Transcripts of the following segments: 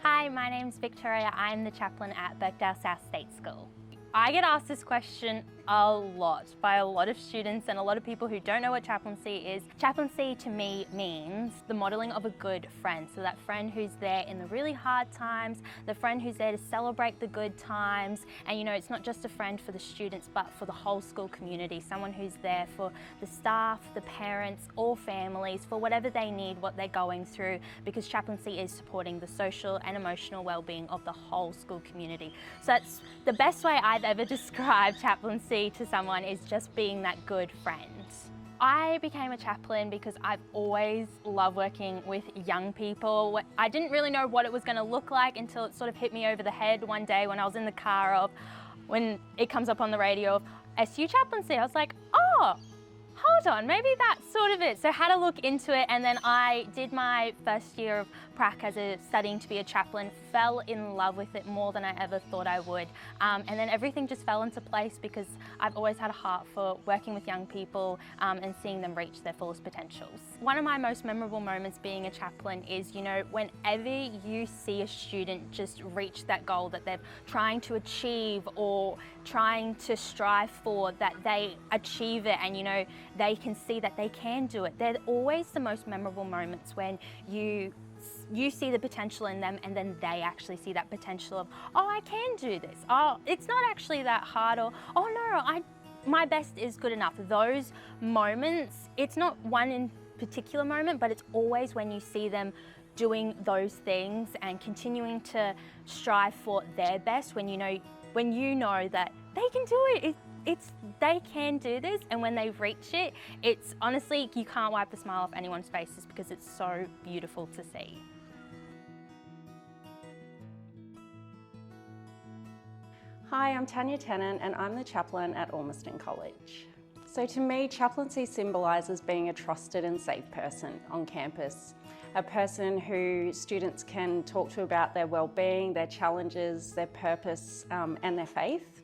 Hi, my name's Victoria. I'm the chaplain at Birkdale South State School. I get asked this question a lot by a lot of students and a lot of people who don't know what chaplaincy is. Chaplaincy to me means the modelling of a good friend. So that friend who's there in the really hard times, the friend who's there to celebrate the good times. And you know, it's not just a friend for the students, but for the whole school community. Someone who's there for the staff, the parents, all families, for whatever they need, what they're going through, because chaplaincy is supporting the social and emotional well-being of the whole school community. So that's the best way I've ever described chaplaincy to someone, is just being that good friend. I became a chaplain because I've always loved working with young people. I didn't really know what it was going to look like until it sort of hit me over the head one day when I was in the car, when it comes up on the radio of SU chaplaincy. I was like, oh, hold on, maybe that's sort of it. So I had to look into it, and then I did my first year of prac as studying to be a chaplain, fell in love with it more than I ever thought I would. And then everything just fell into place because I've always had a heart for working with young people and seeing them reach their fullest potentials. One of my most memorable moments being a chaplain is, you know, whenever you see a student just reach that goal that they're trying to achieve or trying to strive for, that they achieve it and, you know, they can see that they can do it. They're always the most memorable moments when you see the potential in them, and then they actually see that potential of, oh, I can do this. Oh, it's not actually that hard, or, oh no, my best is good enough. Those moments, it's not one in particular moment, but it's always when you see them doing those things and continuing to strive for their best, when you know that they can do it. They can do this, and when they reach it, it's honestly, you can't wipe the smile off anyone's faces because it's so beautiful to see. Hi, I'm Tanya and I'm the chaplain at Ormiston College. So to me, chaplaincy symbolises being a trusted and safe person on campus, a person who students can talk to about their well-being, their challenges, their purpose and their faith,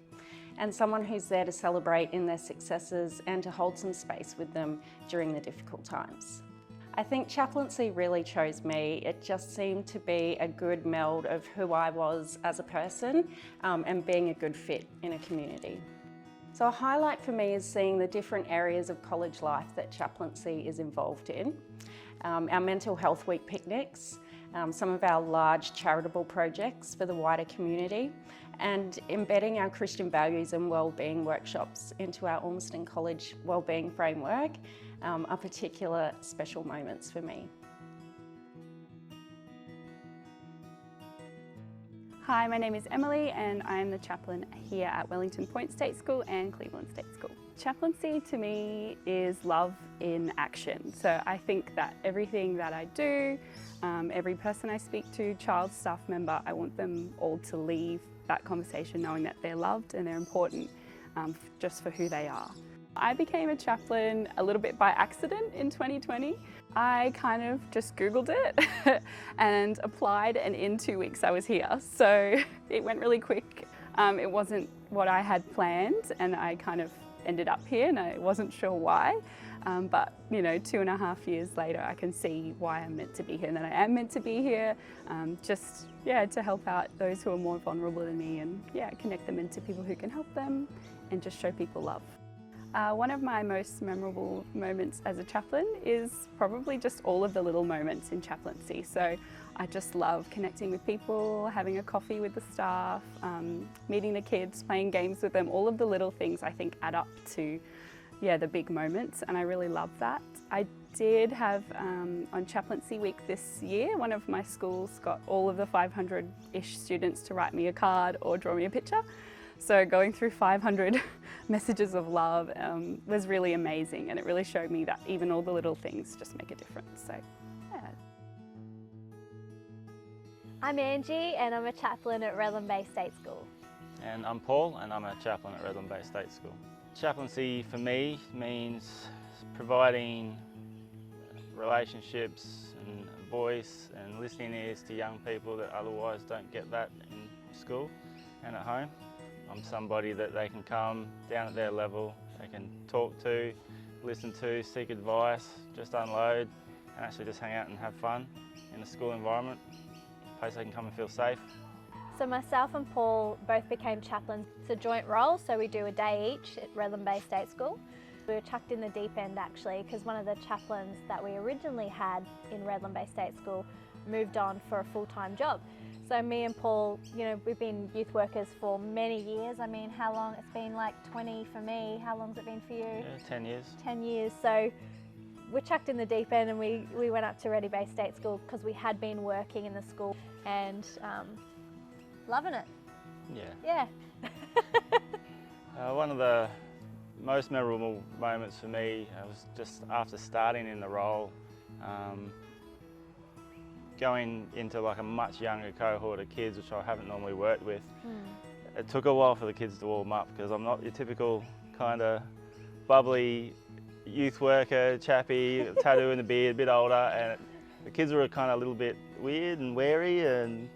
and someone who's there to celebrate in their successes and to hold some space with them during the difficult times. I think chaplaincy really chose me. It just seemed to be a good meld of who I was as a person and being a good fit in a community. So a highlight for me is seeing the different areas of college life that chaplaincy is involved in. Our mental health week picnics, some of our large charitable projects for the wider community, and embedding our Christian values and wellbeing workshops into our Ormiston College wellbeing framework are particular special moments for me. Hi, my name is Emily and I'm the chaplain here at Wellington Point State School and Cleveland State School. Chaplaincy to me is love in action. So I think that everything that I do, every person I speak to, child, staff member, I want them all to leave that conversation knowing that they're loved and they're important just for who they are. I became a chaplain a little bit by accident in 2020. I kind of just Googled it and applied, and in 2 weeks I was here. So it went really quick. It wasn't what I had planned, and I kind of ended up here and I wasn't sure why. But you know, 2.5 years later, I can see why I'm meant to be here and that I am meant to be here. To help out those who are more vulnerable than me, and connect them into people who can help them and just show people love. One of my most memorable moments as a chaplain is probably just all of the little moments in chaplaincy. So I just love connecting with people, having a coffee with the staff, meeting the kids, playing games with them. All of the little things I think add up to the big moments, and I really love that. I did have on chaplaincy week this year, one of my schools got all of the 500-ish students to write me a card or draw me a picture. So going through 500 messages of love was really amazing, and it really showed me that even all the little things just make a difference. So, yeah. I'm Angie and I'm a chaplain at Redlands State School. And I'm Paul and I'm a chaplain at Redlands State School. Chaplaincy for me means providing relationships and voice and listening ears to young people that otherwise don't get that in school and at home. I'm somebody that they can come down at their level, they can talk to, listen to, seek advice, just unload and actually just hang out and have fun in a school environment. place they can come and feel safe. So myself and Paul both became chaplains. It's a joint role, so we do a day each at Redlands Bay State School. We were chucked in the deep end actually because one of the chaplains that we originally had in Redlands Bay State School moved on for a full-time job. So me and Paul, you know, we've been youth workers for many years. I mean, how long? It's been like 20 for me. How long's it been for you? Yeah, 10 years. 10 years. So we're chucked in the deep end and we went up to Reddy Bay State School because we had been working in the school and loving it. Yeah. Yeah. One of the most memorable moments for me was just after starting in the role, going into like a much younger cohort of kids, which I haven't normally worked with. It took a while for the kids to warm up because I'm not your typical kind of bubbly youth worker, chappy, tattoo in the beard, a bit older, and the kids were kind of a little bit weird and wary and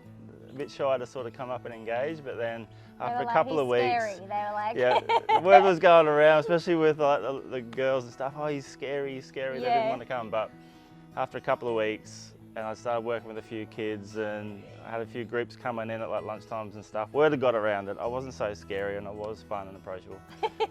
a bit shy to sort of come up and engage, but then after a couple of weeks, scary. They were like, yeah, the word was going around, especially with like the girls and stuff. Oh, he's scary, he's scary. They didn't want to come, but after a couple of weeks, and I started working with a few kids, and I had a few groups coming in at like lunchtimes and stuff. Word had got around it. I wasn't so scary, and I was fun and approachable.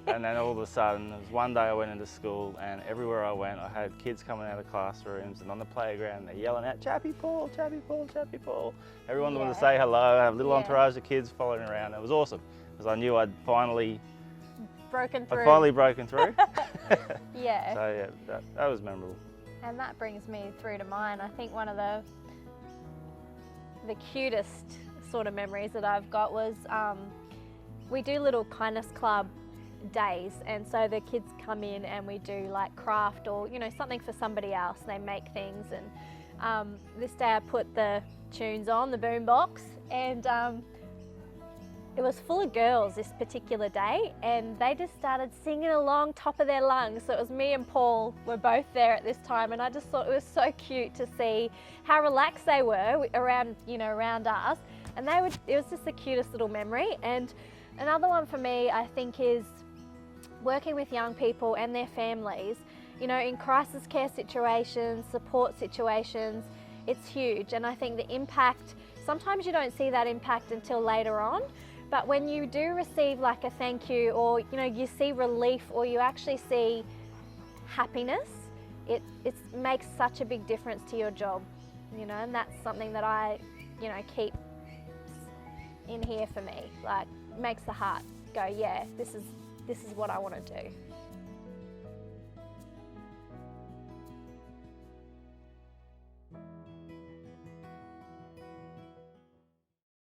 And then all of a sudden, it was one day I went into school, and everywhere I went, I had kids coming out of classrooms and on the playground, they're yelling out, "Chappy Paul, Chappy Paul, Chappy Paul." Everyone wanted to say hello. I have a little entourage of kids following around. It was awesome because I knew I'd finally broken through. broken through. Yeah. So yeah, that was memorable. And that brings me through to mine. I think one of the cutest sort of memories that I've got was we do little kindness club days, and so the kids come in and we do like craft or, you know, something for somebody else. They make things, and this day I put the tunes on the boom box, and it was full of girls this particular day, and they just started singing along top of their lungs. So it was me and Paul were both there at this time, and I just thought it was so cute to see how relaxed they were around, you know, around us. And it was just the cutest little memory. And another one for me, I think, is working with young people and their families, you know, in crisis care situations, support situations. It's huge, and I think the impact, sometimes you don't see that impact until later on. But when you do receive like a thank you, or, you know, you see relief, or you actually see happiness, it makes such a big difference to your job, you know, and that's something that I, you know, keep in here for me. Like, makes the heart go, yeah, this is what I want to do.